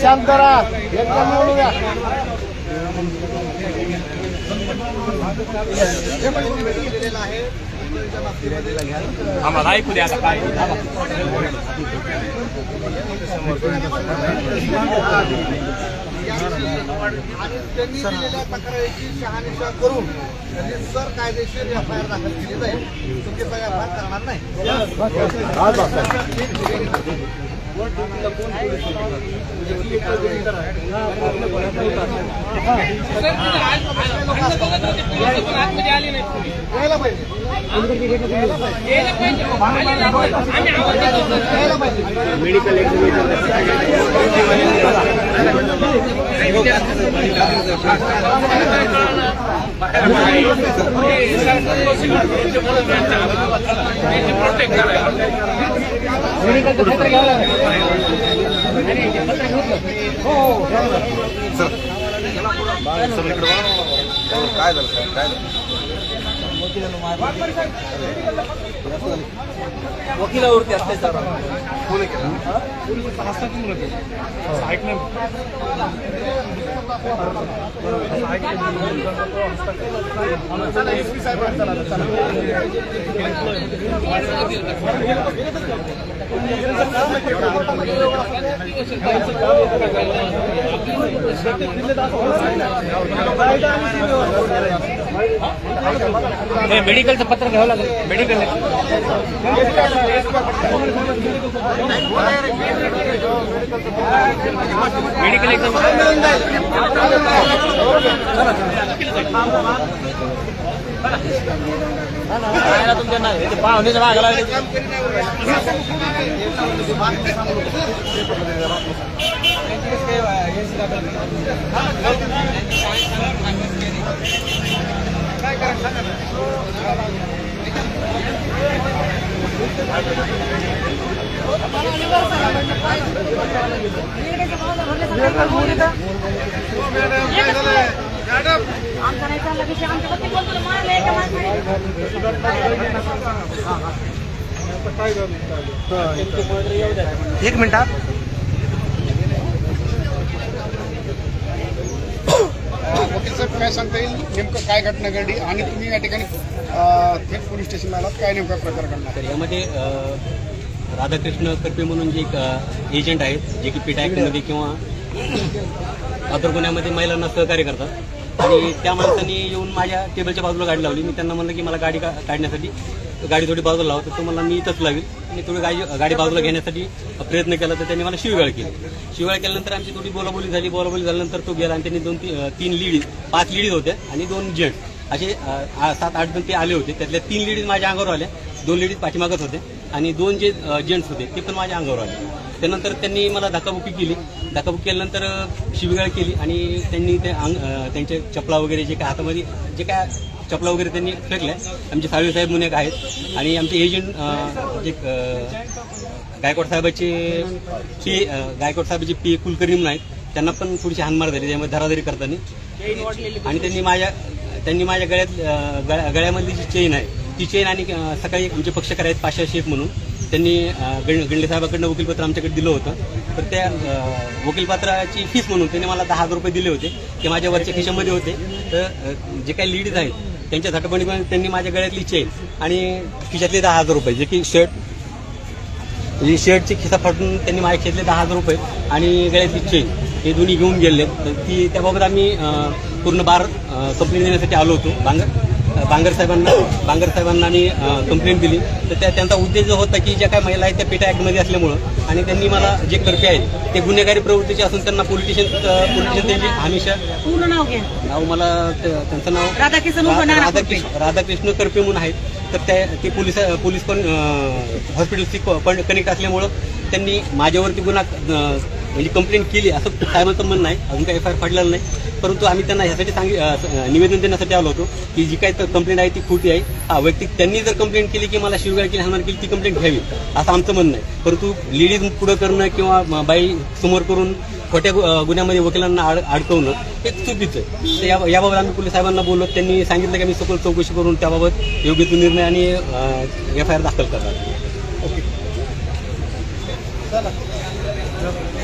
शांतरा एकदम निवडून द्या. आम्हाला ऐकू द्या आता काय आणि त्यांनी दिलेल्या तक्रारीची शहानिशा करून त्यांनी सर कायदेशीर एफआयआर दाखल केली जाईल. चुकीचा एफआयआर करणार नाही. मेडिकल काय झालं सर काय वकिलावरती अत्याचार कोणी केलं? मेडिकलचं पत्र घ्यावं लागेल. मेडिकल मेडिकल एकदम तुमच्या नाही पाहुण्याच्या मागे लागले. एक मिनिटात वकील साहेब काय सांगता येईल नेमकं काय घटना घडली आणि तुम्ही या ठिकाणी थेट पोलीस स्टेशनला आलात, काय नेमका प्रकार घडला? तर यामध्ये राधाकृष्ण करपे म्हणून जे एक एजंट आहेत जे की पेटा ॲक्टमध्ये किंवा अदर गुन्ह्यामध्ये महिलांना सहकार्य करतात आणि त्या माणसांनी येऊन माझ्या टेबलच्या बाजूला गाडी लावली. मी त्यांना म्हणलं की मला गाडी काढण्यासाठी गाडी थोडी बाजूला लावतो, तो मला मी इथंच लावेल. मी थोडी गाडी बाजूला घेण्यासाठी प्रयत्न केला तर त्यांनी मला शिवीगाळ केली. शिवीगाळ केल्यानंतर आमची थोडी बोलाबोली झाल्यानंतर तो गेला आणि त्यांनी तीन लेडीज 5 लेडीज होत्या आणि 2 जेंट्स असे 7-8 जण ते आले होते. त्यातल्या 3 लेडीज माझ्या अंगावर आल्या, 2 लेडीज पाठीमागत होते आणि 2 जे जेंट्स होते ते पण माझ्या अंगावर आले. त्यानंतर त्यांनी मला धक्काबुक्की केली. धक्काबुक्की केल्यानंतर शिवीगाळ केली आणि त्यांनी त्यांचे चपला वगैरे जे काय हातामध्ये जे काय चपला वगैरे त्यांनी फेकल्या. आमचे साळवे साहेब म्हणून एक आहेत आणि आमचे एजंट जे गायकवाड साहेबाचे पी कुलकर्णी म्हणून आहेत, त्यांना पण थोडीशी हानमार झाली त्यामध्ये धराधरी करताना. आणि त्यांनी माझ्या गळ्यामधली जी चेन आहे ती चेन आणि सकाळी आमचे पक्षकार आहेत पाशा शेख म्हणून त्यांनी गंडे साहेबांकडनं वकीलपत्र आमच्याकडे दिलं होतं. तर त्या वकीलपत्राची फीस म्हणून त्यांनी मला 10,000 रुपये दिले होते. ते माझ्या वरच्या खिशामध्ये होते. तर जे काही लेडीज आहेत त्यांच्या झटपणी त्यांनी माझ्या गळ्यातली चेन आणि खिशातले 10,000 रुपये जे की शर्टची खिसा फाटून त्यांनी माझ्या खिशातले 10,000 रुपये आणि गळ्यातली चेन हे दोन्ही घेऊन गेले. तर त्याबाबत आम्ही पूर्ण बार कंप्लेंट देण्यासाठी आलो होतो. बांगर साहेबांना आम्ही कंप्लेंट दिली. तर त्यांचा उद्देश जो होता की ज्या काही महिला आहेत त्या पेटा ॲक्टमध्ये असल्यामुळं आणि त्यांनी मला जे करपे आहेत ते गुन्हेगारी प्रवृत्तीचे असून त्यांना पोलिटिशियन त्यांची हमेशा पूर्ण नाव मला त्यांचं नाव राधाकृष्ण करपे म्हणून आहेत. तर ते पोलीस पण हॉस्पिटलशी कनेक्ट असल्यामुळं त्यांनी माझ्यावरती गुन्हा म्हणजे कंप्लेंट केली असं साहेबांचं म्हणणं आहे. अजून काही एफआयआर फाडलेलं नाही, परंतु आम्ही त्यांना ह्यासाठी निवेदन देण्यासाठी आलो होतो की जी काही कंप्लेंट आहे ती खोटी आहे. वैयक्तिक त्यांनी जर कंप्लेंट केली की मला शिवगाळ केली हाणमार केली ती कंप्लेंट घ्यावी असं आमचं म्हणणं आहे. परंतु लेडीज पुढं करणं किंवा बाई समोर करून खोट्या गुन्ह्यामध्ये वकिलांना अडकवणं हे चुकीचं आहे. तर याबाबत आम्ही पोलीस साहेबांना बोललो. त्यांनी सांगितलं की आम्ही सखोल चौकशी करून त्याबाबत योग्य तो निर्णय आणि एफआयआर दाखल करणार. ओके. Gracias.